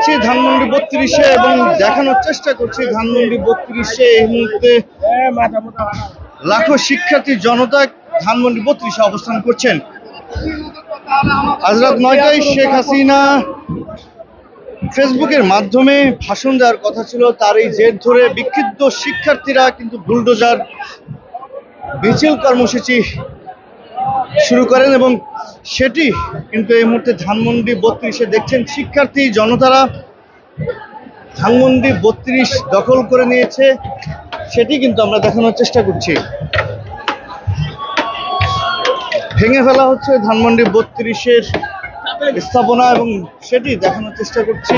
রয়েছি ধানমন্ডি 32-এ এবং দেখানোর চেষ্টা করছি ধানমন্ডি 32-এ এই মুহূর্তে লাখো শিক্ষার্থী জনতা ধানমন্ডি 32-এ অবস্থান করছেন। আজ রাত 9টায় শেখ হাসিনা ফেসবুকের মাধ্যমে ভাষণ দেওয়ার কথা ছিল, তার এই জের ধরে বিক্ষিপ্ত শিক্ষার্থীরা কিন্তু বুলডোজার মিছিল কর্মসূচি শুরু করেন এবং সেটি কিন্তু এই মুহূর্তে ধানমন্ডি 32-এ দেখছেন শিক্ষার্থী জনতারা ধানমন্ডি 32 দখল করে নিয়েছে, সেটি কিন্তু আমরা দেখানোর চেষ্টা করছি। ভেঙে ফেলা হচ্ছে ধানমন্ডি 32-এর স্থাপনা এবং সেটি দেখানোর চেষ্টা করছি।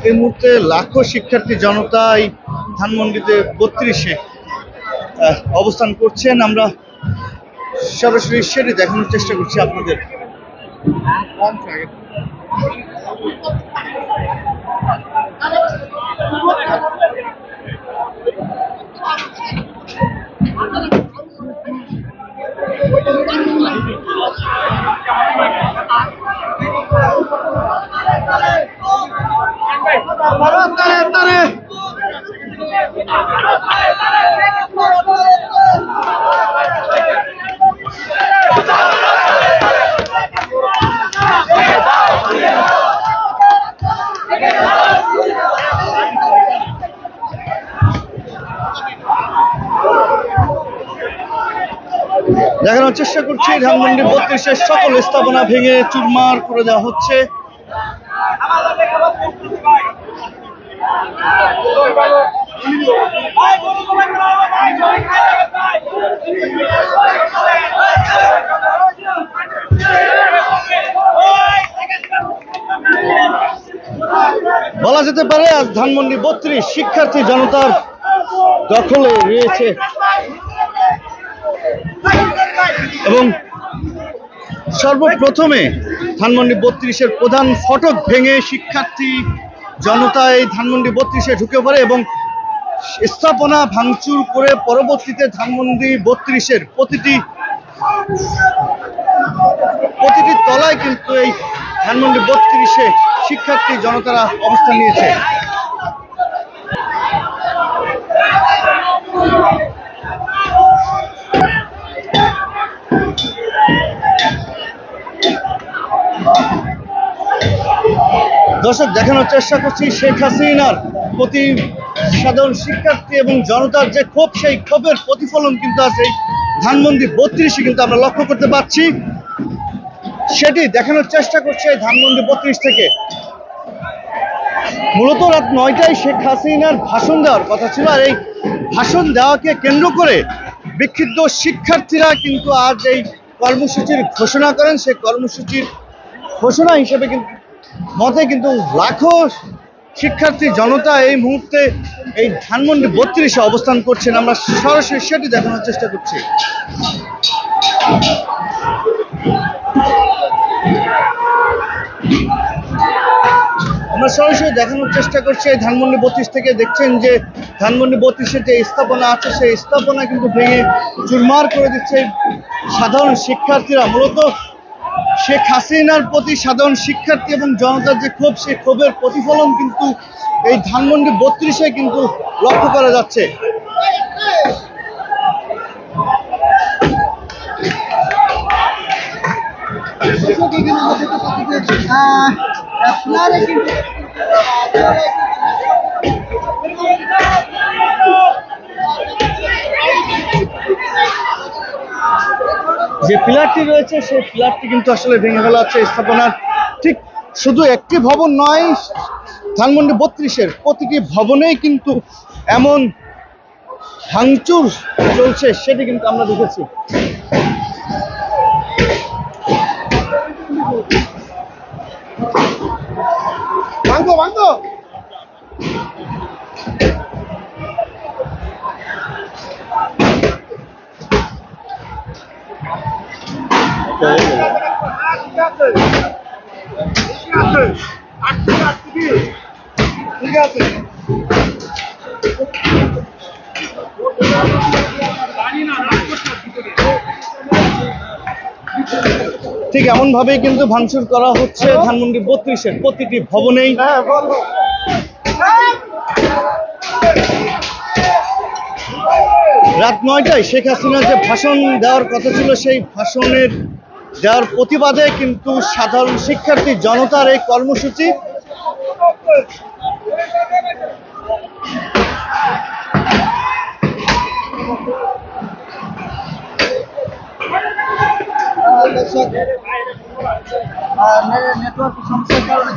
এই মুহূর্তে লাখো শিক্ষার্থী জনতা এই ধানমন্ডিতে 32-এ অবস্থান করছেন, আমরা সরাসরি সেটি দেখানোর চেষ্টা করছি আপনাদের। দেখানোর চেষ্টা করছি ধানমন্ডি 32-এর সকল স্থাপনা ভেঙে চুরমার করে দেওয়া হচ্ছে। বলা যেতে পারে আজ ধানমন্ডি 32 শিক্ষার্থী জনতার দখলে রয়েছে এবং সর্বপ্রথমে ধানমন্ডি 32-এর প্রধান ফটক ভেঙে শিক্ষার্থী জনতা এই ধানমন্ডি 32-এ ঢুকে পড়ে এবং স্থাপনা ভাঙচুর করে পরবর্তীতে ধানমন্ডি 32-এর প্রতিটি তলায় কিন্তু এই ধানমন্ডি 32-এ শিক্ষার্থী জনতারা অবস্থান নিয়েছে। দর্শক, দেখানোর চেষ্টা করছি শেখ হাসিনার প্রতি সাধারণ শিক্ষার্থী এবং জনতার যে ক্ষোভ, সেই ক্ষোভের প্রতিফলন কিন্তু আছে ধানমন্ডি 32-এ কিন্তু আমরা লক্ষ্য করতে পারছি। সেটি দেখানোর চেষ্টা করছে ধানমন্ডি 32 থেকে। মূলত রাত 9টায় শেখ হাসিনার ভাষণ দেওয়ার কথা ছিল, আর এই ভাষণ দেওয়াকে কেন্দ্র করে বিক্ষিপ্ত শিক্ষার্থীরা কিন্তু আজ এই কর্মসূচির ঘোষণা করেন। সেই কর্মসূচির ঘোষণা হিসেবে কিন্তু লাখো শিক্ষার্থী জনতা এই মুহূর্তে এই ধানমন্ডি 32-এ অবস্থান করছেন। আমরা সরাসরি সেটি দেখানোর চেষ্টা করছি। আমরা সরাসরি দেখানোর চেষ্টা করছি এই ধানমন্ডি 32 থেকে। দেখছেন যে ধানমন্ডি 32-এর যে স্থাপনা আছে সেই স্থাপনা কিন্তু ভেঙে চুরমার করে দিচ্ছে সাধারণ শিক্ষার্থীরা। মূলত শেখ হাসিনার প্রতি সাধারণ শিক্ষার্থী এবং জনতার যে ক্ষোভ, সেই ক্ষোভের প্রতিফলন কিন্তু এই ধানমন্ডি 32-এ কিন্তু লক্ষ্য করা যাচ্ছে। যে পিলারটি রয়েছে সেই পিলারটি কিন্তু আসলে ভেঙে ফেলা হচ্ছে স্থাপনার। ঠিক শুধু একটি ভবন নয়, ধানমন্ডি 32-এর প্রতিটি ভবনেই কিন্তু এমন ভাঙচুর চলছে, সেটি কিন্তু আমরা দেখেছি। ঠিক আছে। ঠিক এমন ভাবেই কিন্তু ভাঙচুর করা হচ্ছে ধানমন্ডি 32-এর প্রতিটি ভবনেই। রাত 9টায় শেখ হাসিনা যে ভাষণ দেওয়ার কথা ছিল, সেই ভাষণের দেওয়ার প্রতিবাদে কিন্তু সাধারণ শিক্ষার্থী জনতার এই কর্মসূচি। নেটওয়ার্ক সমস্যার কারণে